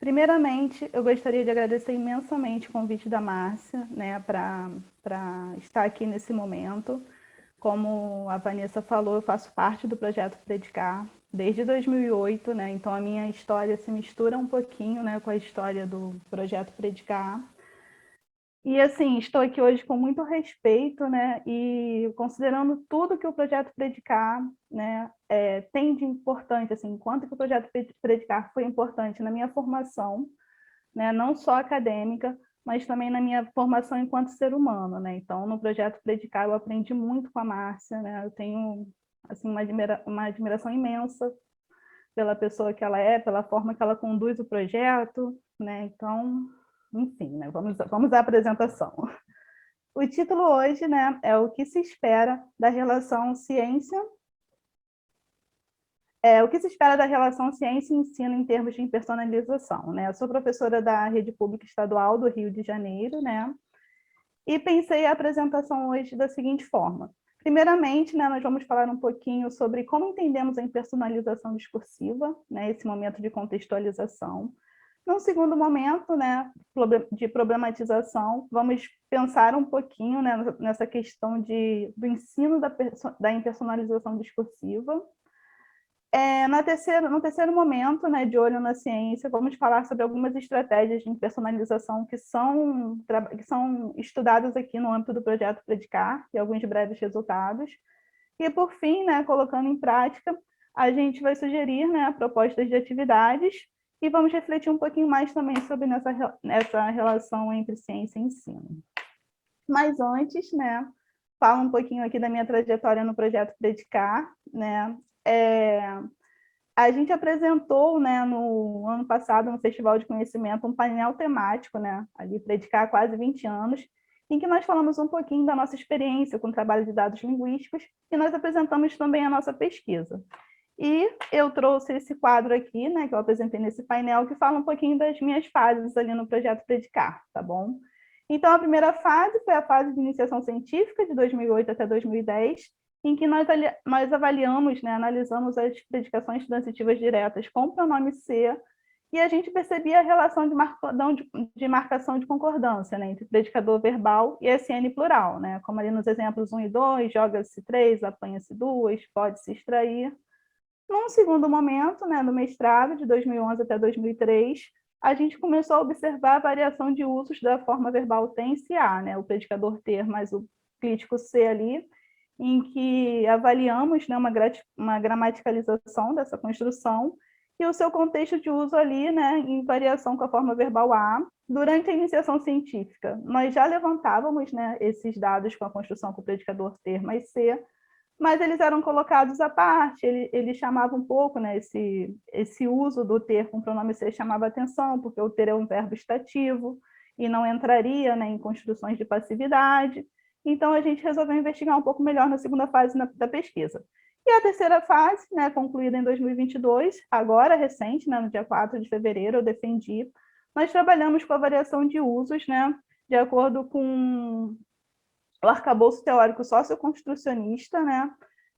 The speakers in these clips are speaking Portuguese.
Primeiramente, eu gostaria de agradecer imensamente o convite da Márcia, né, para estar aqui nesse momento. Como a Vanessa falou, eu faço parte do projeto Predicar desde 2008, né, então a minha história se mistura um pouquinho, né, com a história do projeto Predicar. E, assim, estou aqui hoje com muito respeito, né, e considerando tudo que o projeto Predicar, né, tem de importante, assim, quanto que o projeto Predicar foi importante na minha formação, né, não só acadêmica, mas também na minha formação enquanto ser humano, né. Então, no projeto Predicar, eu aprendi muito com a Márcia, né, eu tenho, assim, uma admiração imensa pela pessoa que ela é, pela forma que ela conduz o projeto, né, então, enfim, né, vamos à apresentação. O título hoje, né, é o que se espera da relação ciência, o que se espera da relação ciência e ensino em termos de personalização, né? Eu sou professora da Rede Pública Estadual do Rio de Janeiro, né? E pensei a apresentação hoje da seguinte forma. Primeiramente, né, nós vamos falar um pouquinho sobre como entendemos a impersonalização discursiva, né, esse momento de contextualização. Num segundo momento, né, de problematização, vamos pensar um pouquinho, né, nessa questão do ensino da impersonalização discursiva. No terceiro momento, né, de olho na ciência, vamos falar sobre algumas estratégias de personalização que são estudadas aqui no âmbito do projeto Predicar, e alguns breves resultados. E, por fim, né, colocando em prática, a gente vai sugerir, né, propostas de atividades e vamos refletir um pouquinho mais também sobre essa relação entre ciência e ensino. Mas antes, né, falo um pouquinho aqui da minha trajetória no projeto Predicar, né. A gente apresentou, né, no ano passado, no Festival de Conhecimento, um painel temático, né, ali Predicar há quase 20 anos, em que nós falamos um pouquinho da nossa experiência com o trabalho de dados linguísticos e nós apresentamos também a nossa pesquisa. E eu trouxe esse quadro aqui, né, que eu apresentei nesse painel, que fala um pouquinho das minhas fases ali no projeto Predicar, tá bom? Então, a primeira fase foi a fase de iniciação científica, de 2008 até 2010, em que nós avaliamos, né, analisamos as predicações transitivas diretas com o pronome C, e a gente percebia a relação de marcação de concordância, né, entre predicador verbal e SN plural, né, como ali nos exemplos 1 e 2, joga-se 3, apanha-se 2, pode-se extrair. Num segundo momento, né, no mestrado, de 2011 até 2003, a gente começou a observar a variação de usos da forma verbal tem se a, né, o predicador ter mais o clítico ser ali, em que avaliamos, né, uma gramaticalização dessa construção e o seu contexto de uso ali, né, em variação com a forma verbal a. Durante a iniciação científica, nós já levantávamos, né, esses dados com a construção com o predicador ter mais ser, mas eles eram colocados à parte, ele chamava um pouco, né, esse uso do ter com o pronome ser chamava atenção, porque o ter é um verbo estativo e não entraria, né, em construções de passividade. Então, a gente resolveu investigar um pouco melhor na segunda fase da pesquisa. E a terceira fase, né, concluída em 2022, agora recente, né, no dia 4 de fevereiro, eu defendi, nós trabalhamos com a variação de usos, né, de acordo com o arcabouço teórico socioconstrucionista, né,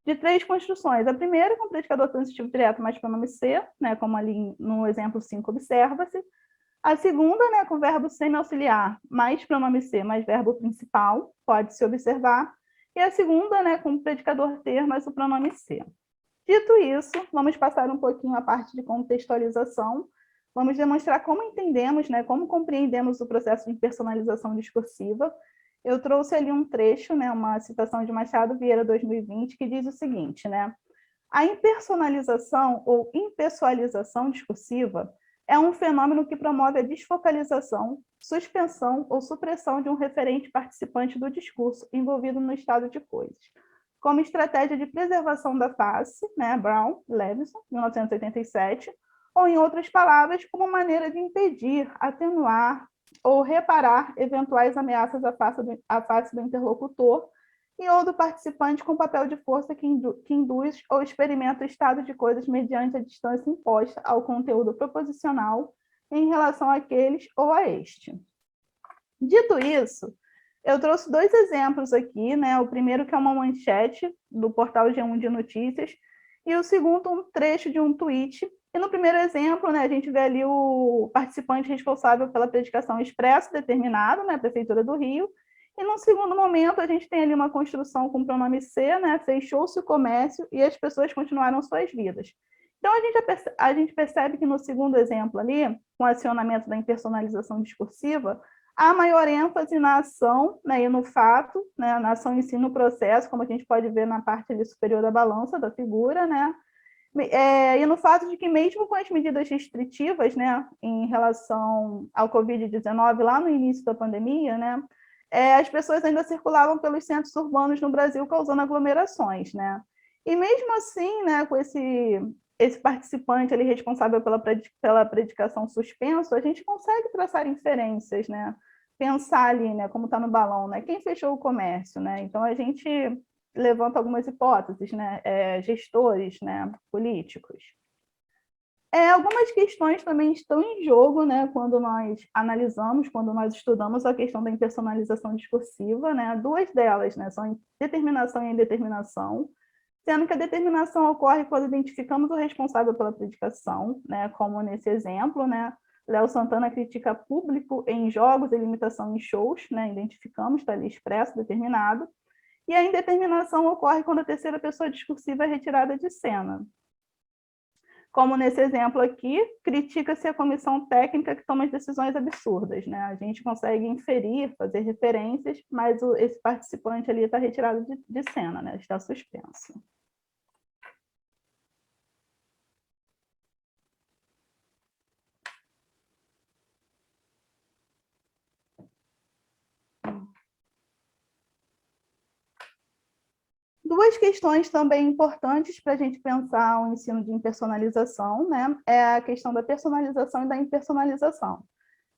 de 3 construções. A primeira, com o predicador transitivo direto mais pronome ser, né, como ali no exemplo 5 observa-se. A segunda, né, com o verbo semi-auxiliar mais pronome ser mais verbo principal, pode-se observar. E a segunda, né, com o predicador ter mais o pronome ser. Dito isso, vamos passar um pouquinho a parte de contextualização. Vamos demonstrar como entendemos, né, como compreendemos o processo de personalização discursiva. Eu trouxe ali um trecho, né, uma citação de Machado Vieira, 2020, que diz o seguinte, né? A impersonalização ou impessoalização discursiva é um fenômeno que promove a desfocalização, suspensão ou supressão de um referente participante do discurso envolvido no estado de coisas, como estratégia de preservação da face, né, Brown, Levinson, 1987, ou, em outras palavras, como maneira de impedir, atenuar ou reparar eventuais ameaças à face do interlocutor e ou do participante com papel de força que induz ou experimenta o estado de coisas mediante a distância imposta ao conteúdo proposicional em relação àqueles ou a este. Dito isso, eu trouxe 2 exemplos aqui, né? O primeiro que é uma manchete do portal G1 de Notícias e o segundo um trecho de um tweet. E no primeiro exemplo, né, a gente vê ali o participante responsável pela predicação expresso determinado, né, a Prefeitura do Rio, e num segundo momento a gente tem ali uma construção com o pronome C, né, fechou-se o comércio e as pessoas continuaram suas vidas. Então a gente percebe que no segundo exemplo ali, com o acionamento da impersonalização discursiva, há maior ênfase na ação, né, e no fato, né, na ação em si, no processo, como a gente pode ver na parte ali superior da balança da figura, né, e no fato de que mesmo com as medidas restritivas, né, em relação ao Covid-19, lá no início da pandemia, né, as pessoas ainda circulavam pelos centros urbanos no Brasil, causando aglomerações, né? E mesmo assim, né, com esse participante ali responsável pela predicação suspenso, a gente consegue traçar inferências, né? Pensar ali, né, como está no balão, né? Quem fechou o comércio, né? Então a gente levanta algumas hipóteses, né? Gestores, né? Políticos. Algumas questões também estão em jogo, né, quando nós analisamos, quando nós estudamos a questão da impersonalização discursiva, né, duas delas, né, são determinação e indeterminação, sendo que a determinação ocorre quando identificamos o responsável pela predicação, né, como nesse exemplo, né, Léo Santana critica público em jogos e limitação em shows, né, identificamos, está ali expresso, determinado, e a indeterminação ocorre quando a terceira pessoa discursiva é retirada de cena. Como nesse exemplo aqui, critica-se a comissão técnica que toma as decisões absurdas, né? A gente consegue inferir, fazer referências, mas esse participante ali está retirado de cena, né? Está suspenso. Duas questões também importantes para a gente pensar o ensino de impersonalização, né? É a questão da personalização e da impersonalização.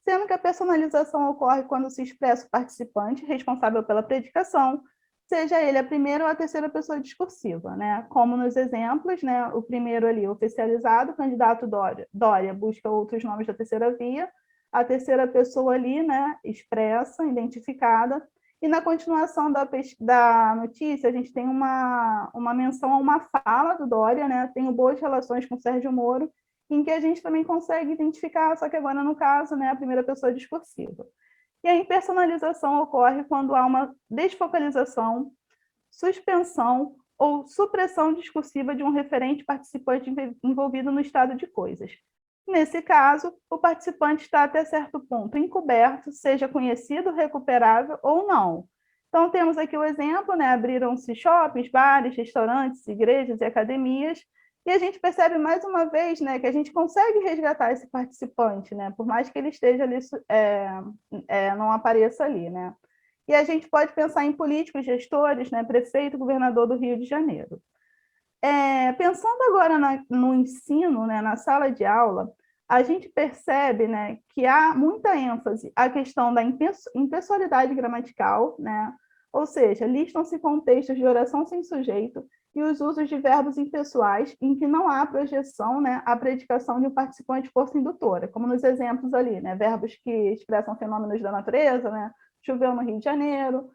Sendo que a personalização ocorre quando se expressa o participante responsável pela predicação, seja ele a primeira ou a terceira pessoa discursiva, né? Como nos exemplos, né? O primeiro ali, oficializado, o candidato Dória busca outros nomes da terceira via, a terceira pessoa ali, né? Expressa, identificada, e na continuação da notícia, a gente tem uma menção a uma fala do Dória, né? Tenho boas relações com o Sérgio Moro, em que a gente também consegue identificar, só que agora, no caso, né, a primeira pessoa discursiva. E a impersonalização ocorre quando há uma desfocalização, suspensão ou supressão discursiva de um referente participante envolvido no estado de coisas. Nesse caso, o participante está até certo ponto encoberto, seja conhecido, recuperável ou não. Então, temos aqui o exemplo, né? Abriram-se shoppings, bares, restaurantes, igrejas e academias, e a gente percebe mais uma vez, né, que a gente consegue resgatar esse participante, né, por mais que ele esteja ali, não apareça ali, né. E a gente pode pensar em políticos, gestores, né, prefeito, governador do Rio de Janeiro. Pensando agora no ensino, né, na sala de aula, a gente percebe, né, que há muita ênfase à questão da impessoalidade gramatical, né, ou seja, listam-se contextos de oração sem sujeito e os usos de verbos impessoais em que não há projeção, né, à predicação de um participante força indutora, como nos exemplos ali, né, verbos que expressam fenômenos da natureza, né, choveu no Rio de Janeiro,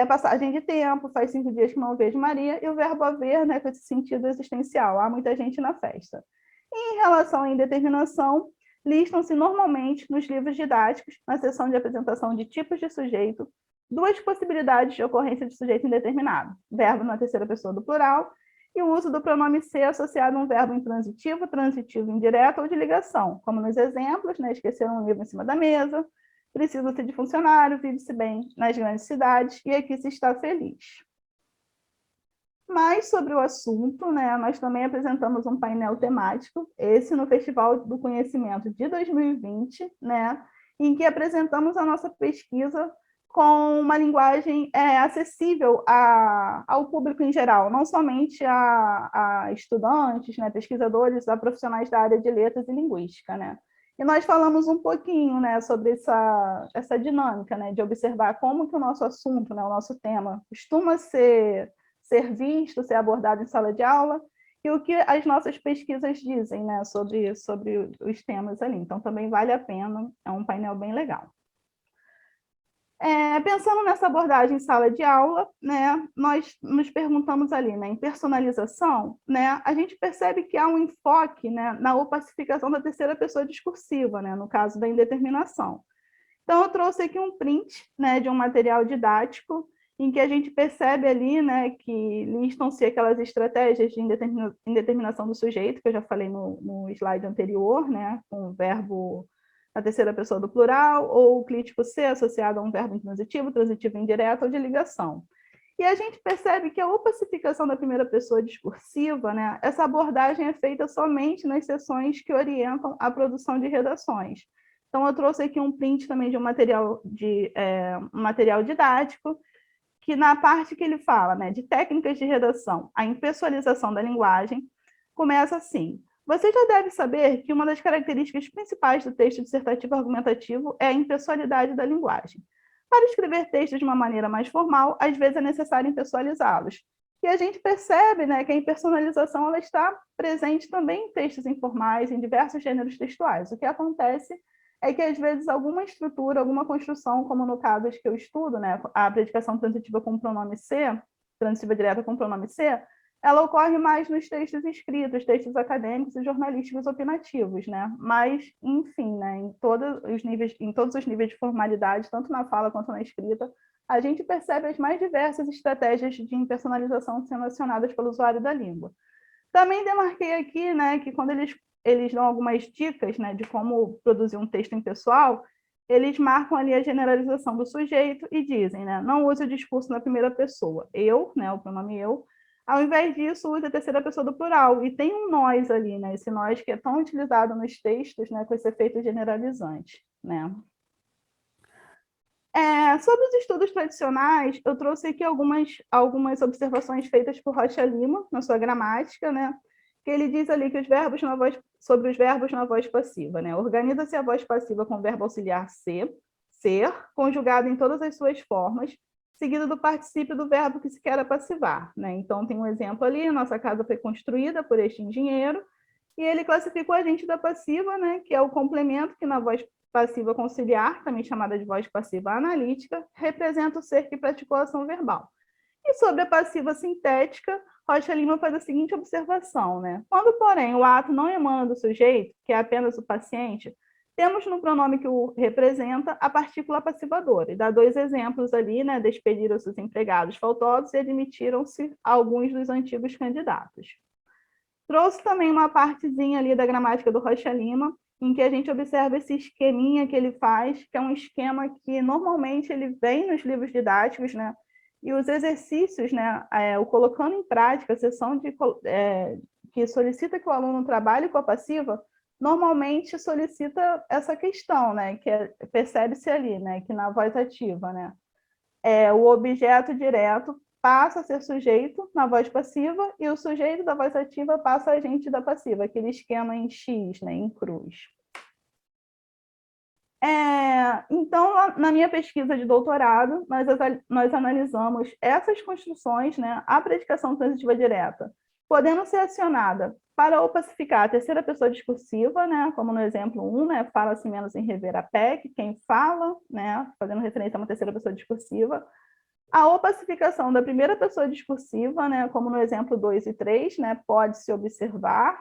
passagem de tempo, faz 5 dias que não vejo Maria, e o verbo haver, né, com esse sentido existencial, há muita gente na festa. E em relação à indeterminação, listam-se normalmente nos livros didáticos, na seção de apresentação de tipos de sujeito, duas possibilidades de ocorrência de sujeito indeterminado, verbo na terceira pessoa do plural, e o uso do pronome ser associado a um verbo intransitivo, transitivo indireto ou de ligação, como nos exemplos, né, esqueceram um livro em cima da mesa, precisa-se de funcionário, vive-se bem nas grandes cidades e aqui se está feliz. Mas sobre o assunto, né, nós também apresentamos um painel temático, esse no Festival do Conhecimento de 2020, né, em que apresentamos a nossa pesquisa com uma linguagem acessível ao público em geral, não somente a estudantes, né, pesquisadores, a profissionais da área de letras e linguística, né. E nós falamos um pouquinho, né, sobre essa dinâmica, né, de observar como que o nosso assunto, né, o nosso tema, costuma ser visto, ser abordado em sala de aula, e o que as nossas pesquisas dizem, né, sobre os temas ali. Então, também vale a pena, é um painel bem legal. Pensando nessa abordagem em sala de aula, né, nós nos perguntamos ali, né, em personalização, né, a gente percebe que há um enfoque, né, na opacificação da terceira pessoa discursiva, né, no caso da indeterminação. Então, eu trouxe aqui um print, né, de um material didático em que a gente percebe ali, né, que listam-se aquelas estratégias de indeterminação do sujeito, que eu já falei no slide anterior, né, com o verbo na terceira pessoa do plural, ou o clítico ser associado a um verbo intransitivo, transitivo indireto ou de ligação. E a gente percebe que a opacificação da primeira pessoa discursiva, né, essa abordagem é feita somente nas sessões que orientam a produção de redações. Então, eu trouxe aqui um print também de um material didático, que na parte que ele fala, né, de técnicas de redação, a impessoalização da linguagem, começa assim: você já deve saber que uma das características principais do texto dissertativo argumentativo é a impessoalidade da linguagem. Para escrever textos de uma maneira mais formal, às vezes é necessário impessoalizá-los. E a gente percebe, né, que a impersonalização ela está presente também em textos informais, em diversos gêneros textuais. O que acontece é que, às vezes, alguma estrutura, alguma construção, como no caso que eu estudo, né, a predicação transitiva com pronome ser, transitiva direta com pronome ser, ela ocorre mais nos textos escritos, textos acadêmicos e jornalísticos opinativos, né? Mas, enfim, né, em todos os níveis de formalidade, tanto na fala quanto na escrita, a gente percebe as mais diversas estratégias de impersonalização sendo acionadas pelo usuário da língua. Também demarquei aqui, né, que quando eles dão algumas dicas, né, de como produzir um texto impessoal, eles marcam ali a generalização do sujeito e dizem, né, não use o discurso na primeira pessoa, eu, né, o pronome eu, ao invés disso, use a terceira pessoa do plural. E tem um nós ali, né, esse nós que é tão utilizado nos textos, né, com esse efeito generalizante, né. Sobre os estudos tradicionais, eu trouxe aqui algumas observações feitas por Rocha Lima, na sua gramática, né? Que ele diz ali que sobre os verbos na voz passiva, né? Organiza-se a voz passiva com o verbo auxiliar ser, conjugado em todas as suas formas, seguido do particípio do verbo que se quer apassivar, né? Então, tem um exemplo ali: nossa casa foi construída por este engenheiro, e ele classifica o agente da passiva, né, que é o complemento que na voz passiva conciliar, também chamada de voz passiva analítica, representa o ser que praticou a ação verbal. E sobre a passiva sintética, Rocha Lima faz a seguinte observação, né? Quando, porém, o ato não emana do sujeito, que é apenas o paciente, temos no pronome que o representa a partícula passivadora. E dá dois exemplos ali, né? Despediram-se os empregados faltosos e admitiram-se alguns dos antigos candidatos. Trouxe também uma partezinha ali da gramática do Rocha Lima, em que a gente observa esse esqueminha que ele faz, que é um esquema que normalmente ele vem nos livros didáticos, né? E os exercícios, né, o colocando em prática, a sessão que solicita que o aluno trabalhe com a passiva, normalmente solicita essa questão, né, que percebe-se ali, né, que na voz ativa, né, o objeto direto passa a ser sujeito na voz passiva e o sujeito da voz ativa passa a agente da passiva, aquele esquema em X, né, em cruz. Então, na minha pesquisa de doutorado, nós analisamos essas construções, né, a predicação transitiva direta, podendo ser acionada para opacificar a terceira pessoa discursiva, né, como no exemplo 1, né, fala-se menos em rever a PEC, quem fala, né, fazendo referência a uma terceira pessoa discursiva, a opacificação da primeira pessoa discursiva, né, como no exemplo 2 e 3, né, pode-se observar,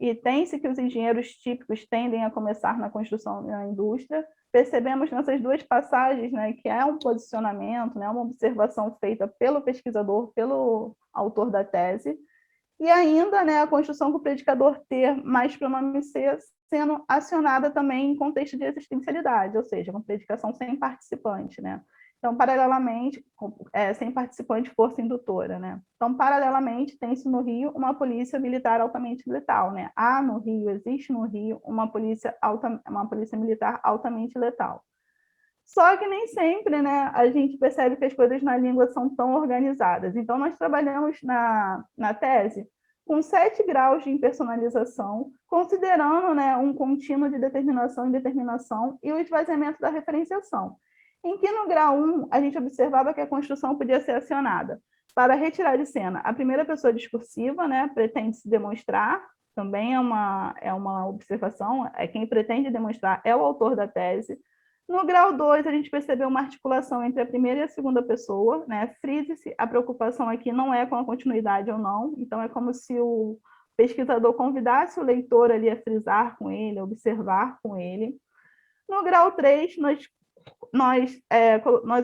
e tem-se que os engenheiros típicos tendem a começar na construção na indústria. Percebemos nessas duas passagens, né, que é um posicionamento, né, uma observação feita pelo pesquisador, pelo autor da tese, e ainda, né, a construção com o predicador ter mais pronome ser sendo acionada também em contexto de existencialidade, ou seja, uma predicação sem participante, né? Então, paralelamente, sem participante, força indutora, né? Então, paralelamente, tem-se no Rio uma polícia militar altamente letal, né? Existe no Rio uma polícia militar altamente letal. Só que nem sempre, né, a gente percebe que as coisas na língua são tão organizadas. Então, nós trabalhamos na tese com 7 graus de impersonalização, considerando, né, um contínuo de determinação e indeterminação e o esvaziamento da referenciação, em que no grau 1 a gente observava que a construção podia ser acionada para retirar de cena a primeira pessoa discursiva, né, pretende se demonstrar, também é uma observação, quem pretende demonstrar é o autor da tese. No grau 2, a gente percebeu uma articulação entre a primeira e a segunda pessoa, né? Frise-se, a preocupação aqui não é com a continuidade ou não, então é como se o pesquisador convidasse o leitor ali a frisar com ele, a observar com ele. No grau 3, nós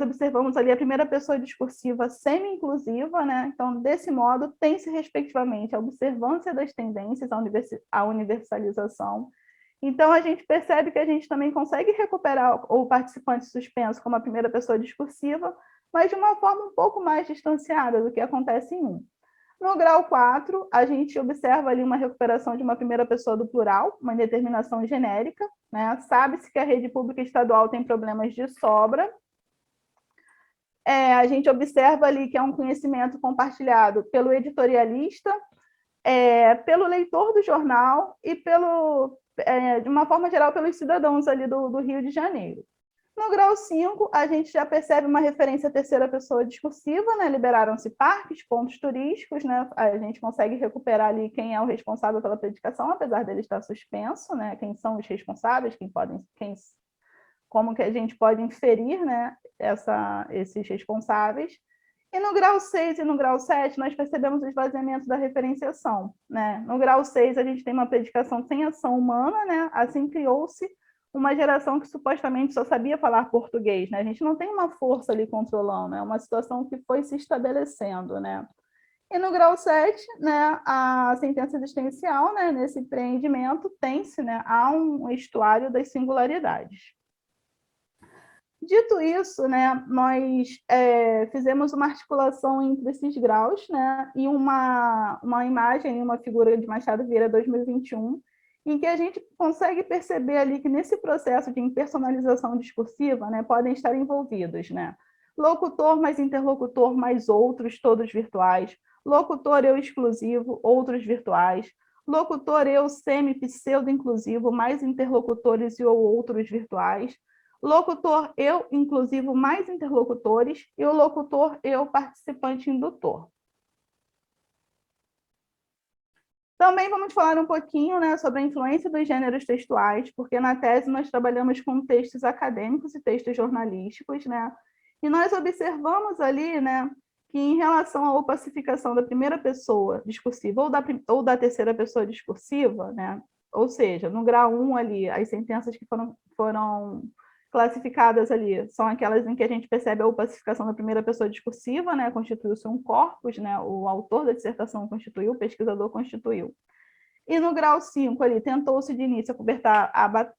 observamos ali a primeira pessoa discursiva semi-inclusiva, né? Então, desse modo, tem-se, respectivamente, a observância das tendências à universalização. Então, a gente percebe que a gente também consegue recuperar o participante suspenso como a primeira pessoa discursiva, mas de uma forma um pouco mais distanciada do que acontece em um. No grau 4, a gente observa ali uma recuperação de uma primeira pessoa do plural, uma indeterminação genérica, né? Sabe-se que a rede pública estadual tem problemas de sobra. A gente observa ali que é um conhecimento compartilhado pelo editorialista, pelo leitor do jornal e, de uma forma geral, pelos cidadãos ali do Rio de Janeiro. No grau 5, a gente já percebe uma referência à terceira pessoa discursiva, né? Liberaram-se parques, pontos turísticos, né? A gente consegue recuperar ali quem é o responsável pela predicação, apesar dele estar suspenso, né? Quem são os responsáveis, como que a gente pode inferir, né? Esses responsáveis. E no grau 6 e no grau 7, nós percebemos o esvaziamento da referenciação, né? No grau 6, a gente tem uma predicação sem ação humana, né? Assim criou-se uma geração que supostamente só sabia falar português, né? A gente não tem uma força ali controlando, é uma situação que foi se estabelecendo, né? E no grau 7, né, a sentença existencial, né, nesse empreendimento, tem-se, né, há um estuário das singularidades. Dito isso, né, nós fizemos uma articulação entre esses graus, né, e uma imagem, uma figura de Machado Vieira 2021, em que a gente consegue perceber ali que nesse processo de impersonalização discursiva, né, podem estar envolvidos, né, locutor mais interlocutor mais outros, todos virtuais, locutor eu exclusivo, outros virtuais, locutor eu semi-pseudo-inclusivo, mais interlocutores e ou outros virtuais, locutor eu inclusivo mais interlocutores e o locutor eu participante indutor. Também vamos falar um pouquinho, né, sobre a influência dos gêneros textuais, porque na tese nós trabalhamos com textos acadêmicos e textos jornalísticos, né, e nós observamos ali, né, que em relação à opacificação da primeira pessoa discursiva ou da terceira pessoa discursiva, né, ou seja, no grau 1 ali, as sentenças que foram classificadas ali são aquelas em que a gente percebe a opacificação da primeira pessoa discursiva, né? Constituiu-se um corpus, né? O autor da dissertação constituiu, o pesquisador constituiu. E no grau 5 ali, tentou-se de início acobertar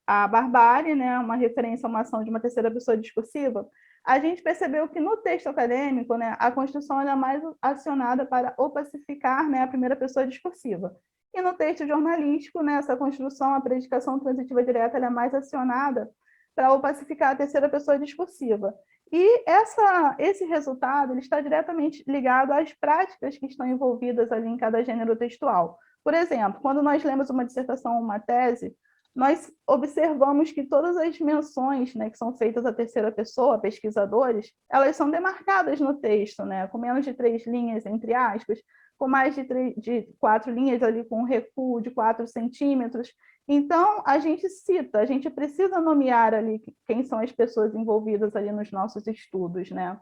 a barbárie, né? Uma referência a uma ação de uma terceira pessoa discursiva. A gente percebeu que no texto acadêmico, né, a Constituição é mais acionada para opacificar, né, a primeira pessoa discursiva. E no texto jornalístico, né, essa construção, a predicação transitiva direta, ela é mais acionada para opacificar a terceira pessoa discursiva. E esse resultado ele está diretamente ligado às práticas que estão envolvidas ali em cada gênero textual. Por exemplo, quando nós lemos uma dissertação ou uma tese, nós observamos que todas as menções, né, que são feitas à terceira pessoa, pesquisadores, elas são demarcadas no texto, né, com menos de 3 linhas, entre aspas, com mais de 4 linhas ali, com um recuo de 4 centímetros. Então, a gente cita, a gente precisa nomear ali quem são as pessoas envolvidas ali nos nossos estudos, né?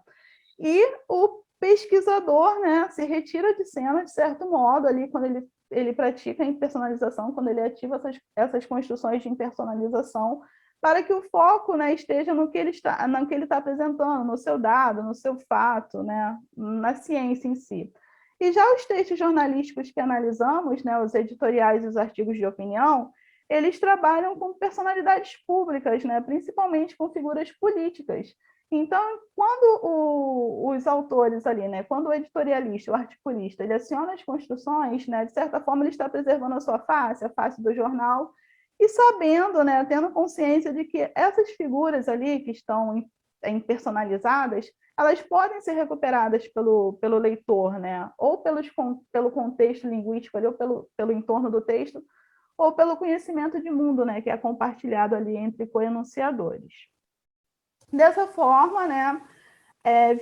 E o pesquisador, né, se retira de cena, de certo modo, ali, quando ele pratica a impersonalização, quando ele ativa essas construções de impersonalização, para que o foco, né, esteja no que ele está apresentando, no seu dado, no seu fato, né, na ciência em si. E já os textos jornalísticos que analisamos, né, os editoriais e os artigos de opinião, eles trabalham com personalidades públicas, né, principalmente com figuras políticas. Então, quando os autores ali, né, quando o editorialista, o articulista, ele aciona as construções, né, de certa forma ele está preservando a sua face, a face do jornal, e sabendo, né, tendo consciência de que essas figuras ali que estão impersonalizadas, elas podem ser recuperadas pelo leitor, né, ou pelo contexto linguístico ali, ou pelo entorno do texto, ou pelo conhecimento de mundo, né, que é compartilhado ali entre coenunciadores. Dessa forma, né,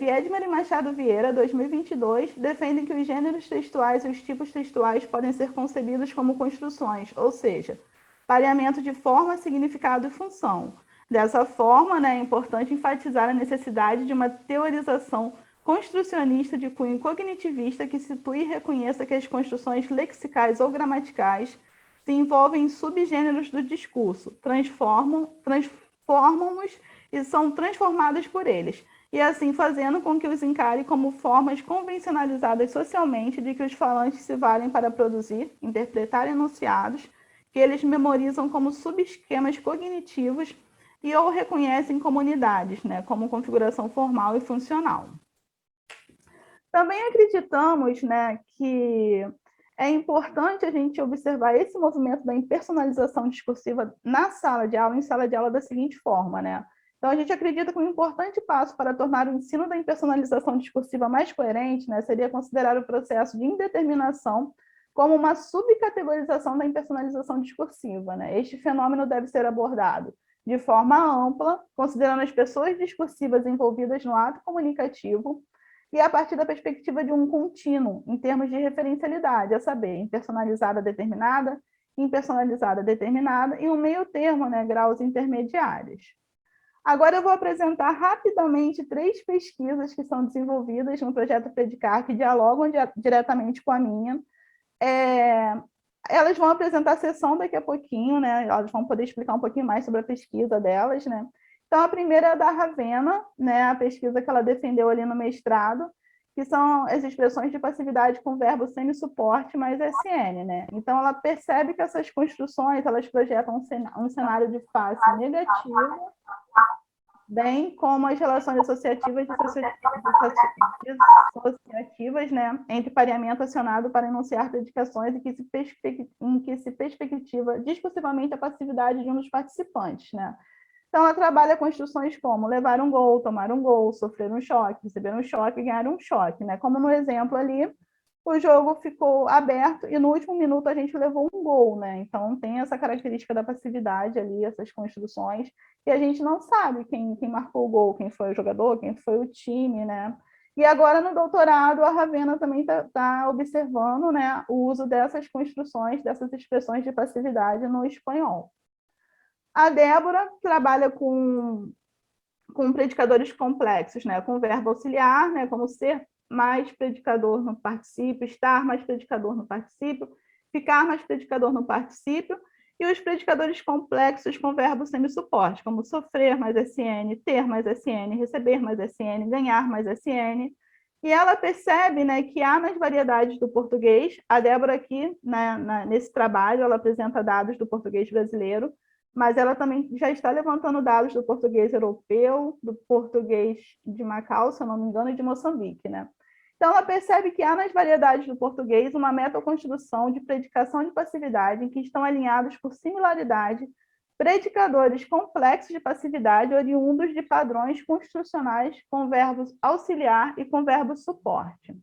Wiedmer e Machado Vieira, 2022, defendem que os gêneros textuais e os tipos textuais podem ser concebidos como construções, ou seja, pareamento de forma, significado e função. Dessa forma, né, é importante enfatizar a necessidade de uma teorização construcionista de cunho cognitivista que situe e reconheça que as construções lexicais ou gramaticais se envolvem em subgêneros do discurso, transformam-os e são transformadas por eles, e assim fazendo com que os encare como formas convencionalizadas socialmente de que os falantes se valem para produzir, interpretar enunciados, que eles memorizam como subesquemas cognitivos e ou reconhecem como unidades, né, como configuração formal e funcional. Também acreditamos, né, que é importante a gente observar esse movimento da impersonalização discursiva na sala de aula, em sala de aula da seguinte forma, né? Então, a gente acredita que um importante passo para tornar o ensino da impersonalização discursiva mais coerente, né, seria considerar o processo de indeterminação como uma subcategorização da impersonalização discursiva, né? Este fenômeno deve ser abordado de forma ampla, considerando as pessoas discursivas envolvidas no ato comunicativo, e a partir da perspectiva de um contínuo, em termos de referencialidade, a saber, impersonalizada determinada, impersonalizada determinada, e um meio termo, né, graus intermediários. Agora eu vou apresentar rapidamente 3 pesquisas que são desenvolvidas no projeto Predicar, que dialogam diretamente com a minha. Elas vão apresentar a sessão daqui a pouquinho, né? Elas vão poder explicar um pouquinho mais sobre a pesquisa delas, né? Então, a primeira é a da Ravenna, né? A pesquisa que ela defendeu ali no mestrado, que são as expressões de passividade com verbo semi-suporte mais SN, né? Então, ela percebe que essas construções, elas projetam um cenário de face negativa, bem como as relações associativas dissociativas, né, entre pareamento acionado para enunciar predicações em que se perspectiva discursivamente a passividade de um dos participantes, né? Então, ela trabalha construções como levar um gol, tomar um gol, sofrer um choque, receber um choque, ganhar um choque, né? Como no exemplo ali, o jogo ficou aberto e no último minuto a gente levou um gol, né? Então, tem essa característica da passividade ali, essas construções, e a gente não sabe quem marcou o gol, quem foi o jogador, quem foi o time, né? E agora, no doutorado, a Ravenna também tá observando, né, o uso dessas construções, dessas expressões de passividade no espanhol. A Débora trabalha com predicadores complexos, né, com verbo auxiliar, né, como ser mais predicador no particípio, estar mais predicador no particípio, ficar mais predicador no particípio, e os predicadores complexos com verbo semi-suporte, como sofrer mais SN, ter mais SN, receber mais SN, ganhar mais SN. E ela percebe, né, que há nas variedades do português, a Débora aqui, né, nesse trabalho, ela apresenta dados do português brasileiro, mas ela também já está levantando dados do português europeu, do português de Macau, se eu não me engano, e de Moçambique, né? Então, ela percebe que há nas variedades do português uma metaconstrução de predicação de passividade em que estão alinhados por similaridade predicadores complexos de passividade oriundos de padrões construcionais com verbos auxiliar e com verbo suporte.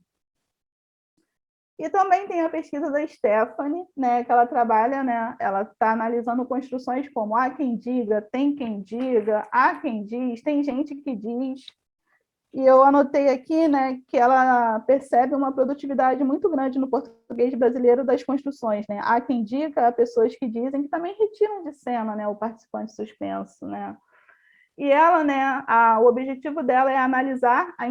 E também tem a pesquisa da Stephanie, né, que ela trabalha, né, ela está analisando construções como há quem diga, tem quem diga, há quem diz, tem gente que diz. E eu anotei aqui, né, que ela percebe uma produtividade muito grande no português brasileiro das construções, né? Há quem diga, há pessoas que dizem, que também retiram de cena, né, o participante suspenso, né? E ela, né, o objetivo dela é analisar a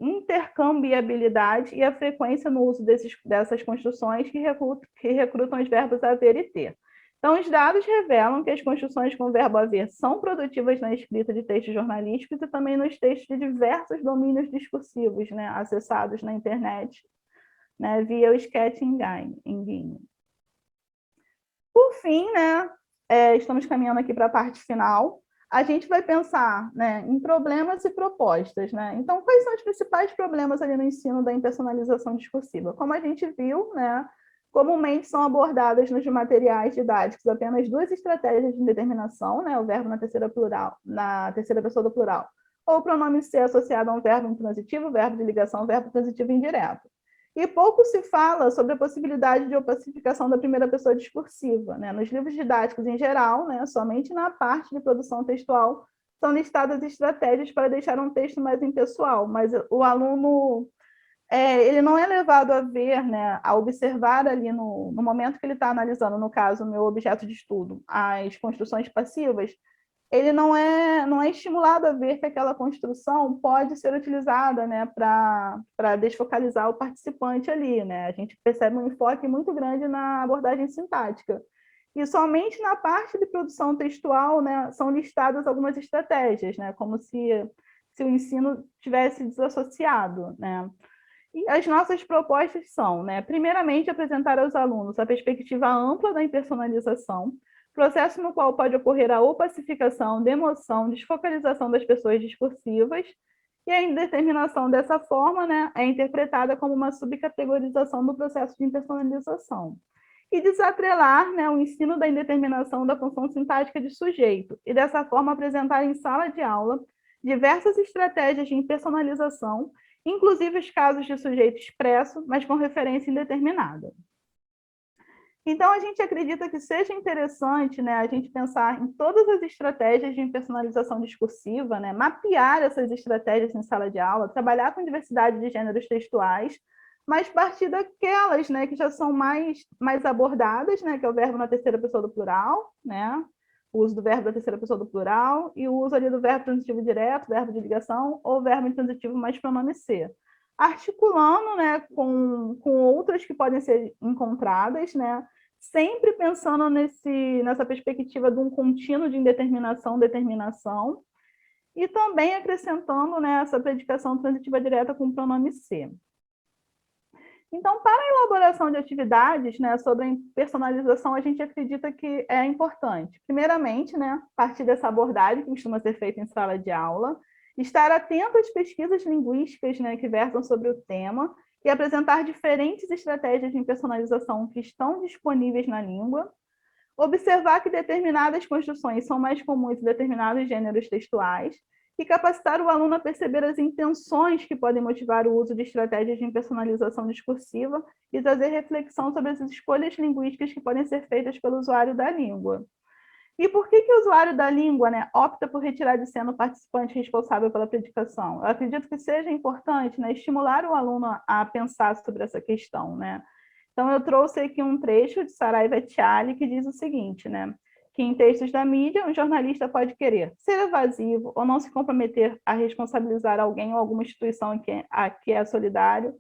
intercambiabilidade e a frequência no uso dessas construções que recrutam os verbos haver e ter. Então, os dados revelam que as construções com o verbo haver são produtivas na escrita de textos jornalísticos e também nos textos de diversos domínios discursivos, né, acessados na internet, né, via o Sketch Engine. Por fim, né, estamos caminhando aqui para a parte final. A gente vai pensar, né, em problemas e propostas, né? Então, quais são os principais problemas ali no ensino da impersonalização discursiva? Como a gente viu, né, comumente são abordadas nos materiais didáticos apenas 2 estratégias de determinação, né, o verbo na terceira pessoa do plural, ou o pronome ser associado a um verbo intransitivo, verbo de ligação, verbo transitivo indireto. E pouco se fala sobre a possibilidade de opacificação da primeira pessoa discursiva, né? Nos livros didáticos em geral, né, somente na parte de produção textual são listadas estratégias para deixar um texto mais impessoal, mas o aluno ele não é levado a ver, né, a observar ali no momento que ele está analisando, no caso, o meu objeto de estudo, as construções passivas, ele não é estimulado a ver que aquela construção pode ser utilizada, né, para desfocalizar o participante ali, né? A gente percebe um enfoque muito grande na abordagem sintática. E somente na parte de produção textual, né, são listadas algumas estratégias, né, como se o ensino tivesse desassociado, né? E as nossas propostas são, né, primeiramente, apresentar aos alunos a perspectiva ampla da impersonalização, processo no qual pode ocorrer a opacificação, demoção, desfocalização das pessoas discursivas, e a indeterminação dessa forma, né, é interpretada como uma subcategorização do processo de impersonalização. E desatrelar, né, o ensino da indeterminação da função sintática de sujeito, e dessa forma apresentar em sala de aula diversas estratégias de impersonalização, inclusive os casos de sujeito expresso, mas com referência indeterminada. Então, a gente acredita que seja interessante, né, a gente pensar em todas as estratégias de personalização discursiva, né, mapear essas estratégias em sala de aula, trabalhar com diversidade de gêneros textuais, mas partir daquelas, né, que já são mais abordadas, né, que é o verbo na terceira pessoa do plural, né, o uso do verbo na terceira pessoa do plural e o uso ali do verbo transitivo direto, verbo de ligação ou verbo intransitivo mais pronome ser. Articulando, né, com outras que podem ser encontradas, né, sempre pensando nessa perspectiva de um contínuo de indeterminação, determinação, e também acrescentando, né, essa predicação transitiva direta com o pronome ser. Então, para a elaboração de atividades, né, sobre a personalização, a gente acredita que é importante, primeiramente, né, partir dessa abordagem que costuma ser feita em sala de aula, estar atento às pesquisas linguísticas, né, que versam sobre o tema e apresentar diferentes estratégias de personalização que estão disponíveis na língua, observar que determinadas construções são mais comuns em determinados gêneros textuais e capacitar o aluno a perceber as intenções que podem motivar o uso de estratégias de personalização discursiva e trazer reflexão sobre as escolhas linguísticas que podem ser feitas pelo usuário da língua. E por que o usuário da língua, né, opta por retirar de cena o participante responsável pela predicação? Eu acredito que seja importante, né, estimular o aluno a pensar sobre essa questão, né? Então, eu trouxe aqui um trecho de Saraiva Tiali que diz o seguinte, né, que em textos da mídia, um jornalista pode querer ser evasivo ou não se comprometer a responsabilizar alguém ou alguma instituição a que é solidário.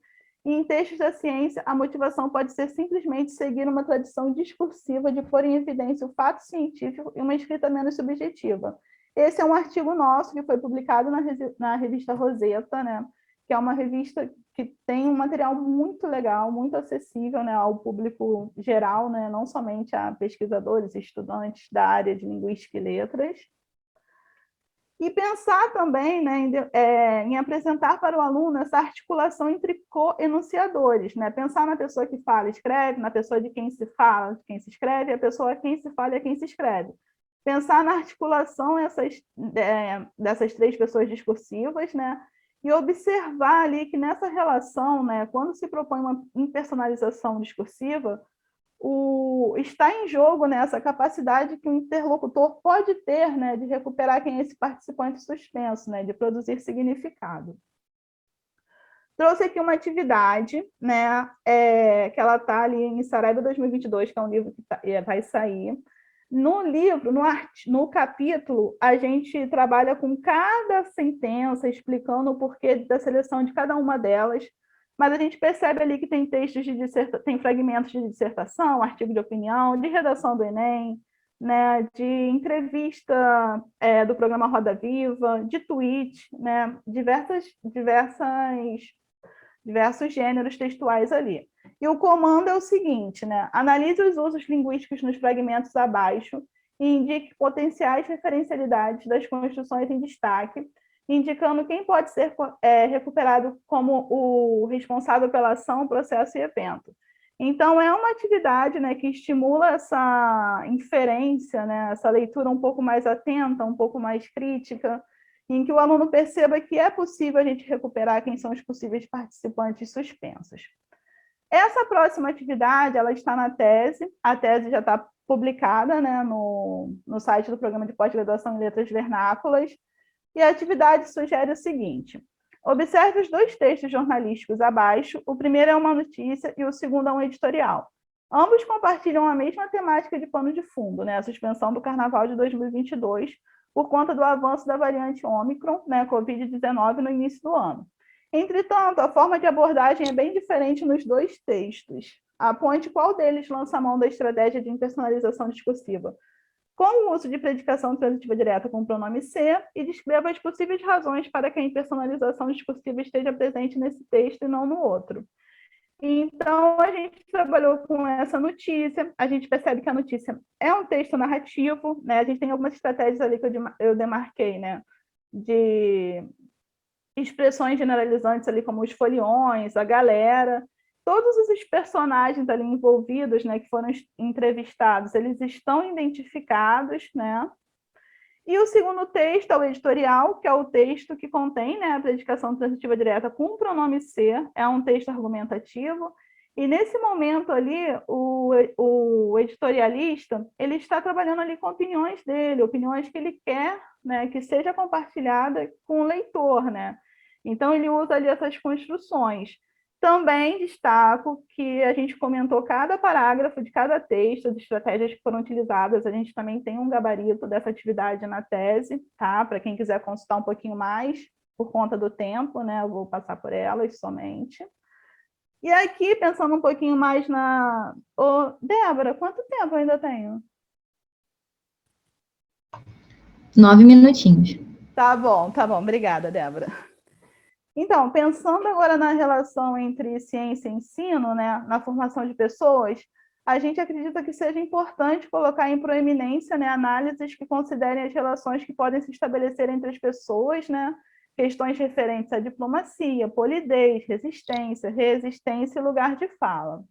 E em textos da ciência, a motivação pode ser simplesmente seguir uma tradição discursiva de pôr em evidência o fato científico e uma escrita menos subjetiva. Esse é um artigo nosso que foi publicado na revista Rosetta, né, que é uma revista que tem um material muito legal, muito acessível, né, ao público geral, né, não somente a pesquisadores e estudantes da área de linguística e letras. E pensar também, né, em apresentar para o aluno essa articulação entre co-enunciadores, né? Pensar na pessoa que fala e escreve, na pessoa de quem se fala, de quem se escreve, e a pessoa a quem se fala e a quem se escreve. Pensar na articulação dessas três pessoas discursivas, né? E observar ali que nessa relação, né, quando se propõe uma impersonalização discursiva, está em jogo, né, essa capacidade que o interlocutor pode ter, né, de recuperar quem é esse participante suspenso, né, de produzir significado. Trouxe aqui uma atividade, né, que ela está ali em Saraiva 2022, que é um livro que vai sair. No livro, no capítulo, a gente trabalha com cada sentença, explicando o porquê da seleção de cada uma delas, mas a gente percebe ali que tem textos tem fragmentos de dissertação, artigo de opinião, de redação do Enem, né, de entrevista do programa Roda Viva, de tweet, né, diversos gêneros textuais ali. E o comando é o seguinte, né? Analise os usos linguísticos nos fragmentos abaixo e indique potenciais referencialidades das construções em destaque, indicando quem pode ser recuperado como o responsável pela ação, processo e evento. Então, é uma atividade, né, que estimula essa inferência, né, essa leitura um pouco mais atenta, um pouco mais crítica, em que o aluno perceba que é possível a gente recuperar quem são os possíveis participantes suspensos. Essa próxima atividade, ela está na tese, a tese já está publicada, né, no site do Programa de Pós-Graduação em Letras Vernáculas, e a atividade sugere o seguinte: observe os dois textos jornalísticos abaixo, o primeiro é uma notícia e o segundo é um editorial. Ambos compartilham a mesma temática de pano de fundo, né, a suspensão do Carnaval de 2022, por conta do avanço da variante Ômicron, né, Covid-19, no início do ano. Entretanto, a forma de abordagem é bem diferente nos dois textos. Aponte qual deles lança a mão da estratégia de impersonalização discursiva com o uso de predicação transitiva direta com o pronome C e descreva as possíveis razões para que a impersonalização discursiva esteja presente nesse texto e não no outro. Então, a gente trabalhou com essa notícia, a gente percebe que a notícia é um texto narrativo, né? A gente tem algumas estratégias ali que eu demarquei, né? De expressões generalizantes ali, como os foliões, a galera, todos os personagens ali envolvidos, né, que foram entrevistados, eles estão identificados, né? E o segundo texto é o editorial, que é o texto que contém, né, a predicação transitiva direta com o pronome C, é um texto argumentativo, e nesse momento ali, o editorialista, ele está trabalhando ali com opiniões dele, opiniões que ele quer, né, que seja compartilhada com o leitor, né? Então, ele usa ali essas construções. Também destaco que a gente comentou cada parágrafo de cada texto, as estratégias que foram utilizadas, a gente também tem um gabarito dessa atividade na tese, tá? Para quem quiser consultar um pouquinho mais, por conta do tempo, né? Eu vou passar por elas somente. E aqui, pensando um pouquinho mais na... Ô, Débora, quanto tempo eu ainda tenho? 9 minutinhos. Tá bom, obrigada, Débora. Então, pensando agora na relação entre ciência e ensino, né, na formação de pessoas, a gente acredita que seja importante colocar em proeminência, né, análises que considerem as relações que podem se estabelecer entre as pessoas, né, questões referentes à diplomacia, polidez, resistência e lugar de fala.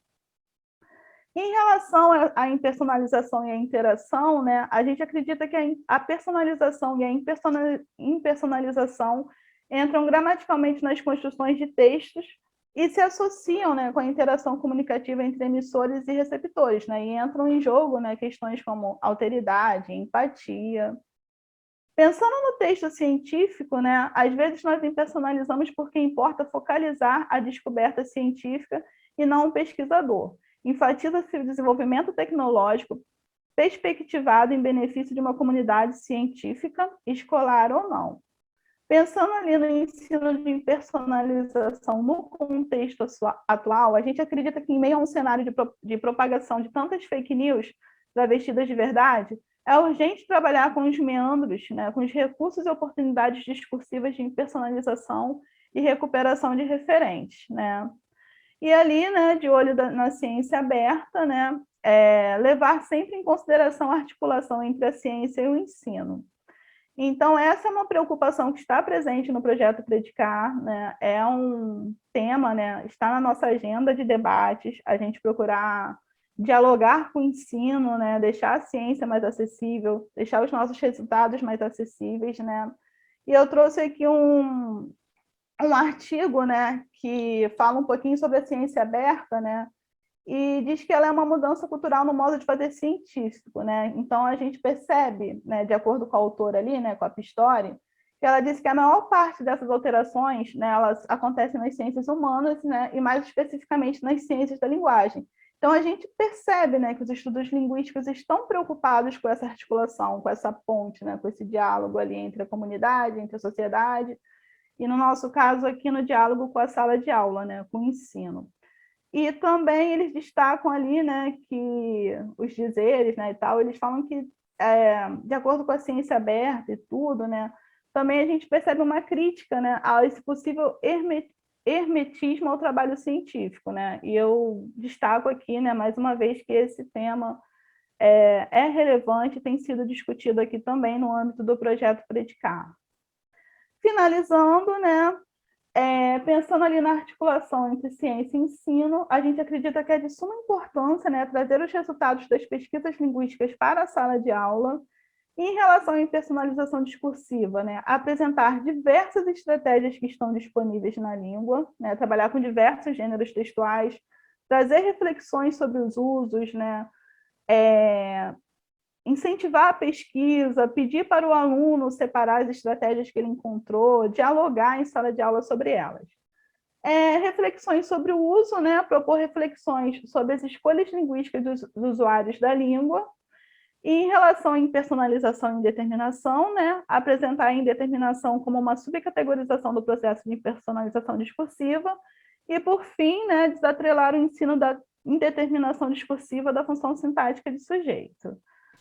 Em relação à impersonalização e à interação, né, a gente acredita que a personalização e a impersonalização entram gramaticalmente nas construções de textos e se associam, né, com a interação comunicativa entre emissores e receptores, né, e entram em jogo, né, questões como alteridade, empatia. Pensando no texto científico, né, às vezes nós impersonalizamos porque importa focalizar a descoberta científica e não o pesquisador. Enfatiza-se o desenvolvimento tecnológico perspectivado em benefício de uma comunidade científica, escolar ou não. Pensando ali no ensino de personalização no contexto atual, a gente acredita que em meio a um cenário de propagação de tantas fake news travestidas de verdade, é urgente trabalhar com os meandros, né, com os recursos e oportunidades discursivas de personalização e recuperação de referentes, né? E ali, né, de olho na ciência aberta, né, levar sempre em consideração a articulação entre a ciência e o ensino. Então, essa é uma preocupação que está presente no projeto Predicar, né? É um tema, né? Está na nossa agenda de debates, a gente procurar dialogar com o ensino, né? Deixar a ciência mais acessível, deixar os nossos resultados mais acessíveis, né? E eu trouxe aqui um artigo, né, que fala um pouquinho sobre a ciência aberta, né? E diz que ela é uma mudança cultural no modo de fazer científico, né? Então a gente percebe, né, de acordo com a autora ali, né, com a Pistori, que ela disse que a maior parte dessas alterações, né, elas acontecem nas ciências humanas, né, e mais especificamente nas ciências da linguagem. Então a gente percebe, né, que os estudos linguísticos estão preocupados com essa articulação, com essa ponte, né, com esse diálogo ali entre a comunidade, entre a sociedade, e no nosso caso aqui no diálogo com a sala de aula, né, com o ensino. E também eles destacam ali, né, que os dizeres, né, e tal, eles falam que, de acordo com a ciência aberta e tudo, né, também a gente percebe uma crítica, né, a esse possível hermetismo ao trabalho científico, né, e eu destaco aqui, né, mais uma vez que esse tema é relevante e tem sido discutido aqui também no âmbito do projeto Predicar. Finalizando, né, pensando ali na articulação entre ciência e ensino, a gente acredita que é de suma importância, né, trazer os resultados das pesquisas linguísticas para a sala de aula. E em relação à personalização discursiva, né, apresentar diversas estratégias que estão disponíveis na língua, né, trabalhar com diversos gêneros textuais, trazer reflexões sobre os usos, né, incentivar a pesquisa, pedir para o aluno separar as estratégias que ele encontrou, dialogar em sala de aula sobre elas. Reflexões sobre o uso, né? Propor reflexões sobre as escolhas linguísticas dos usuários da língua E em relação à impersonalização e indeterminação, né, apresentar a indeterminação como uma subcategorização do processo de impersonalização discursiva e, por fim, né, desatrelar o ensino da indeterminação discursiva da função sintática de sujeito.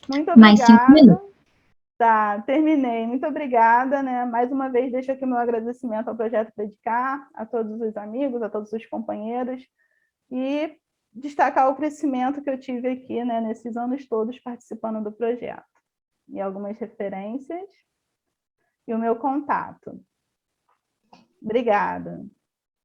Muito obrigada. Mais 5 minutos. Tá, terminei. Muito obrigada, né? Mais uma vez, deixo aqui o meu agradecimento ao Projeto Predicar, a todos os amigos, a todos os companheiros, e destacar o crescimento que eu tive aqui, né, nesses anos todos participando do projeto. E algumas referências e o meu contato. Obrigada.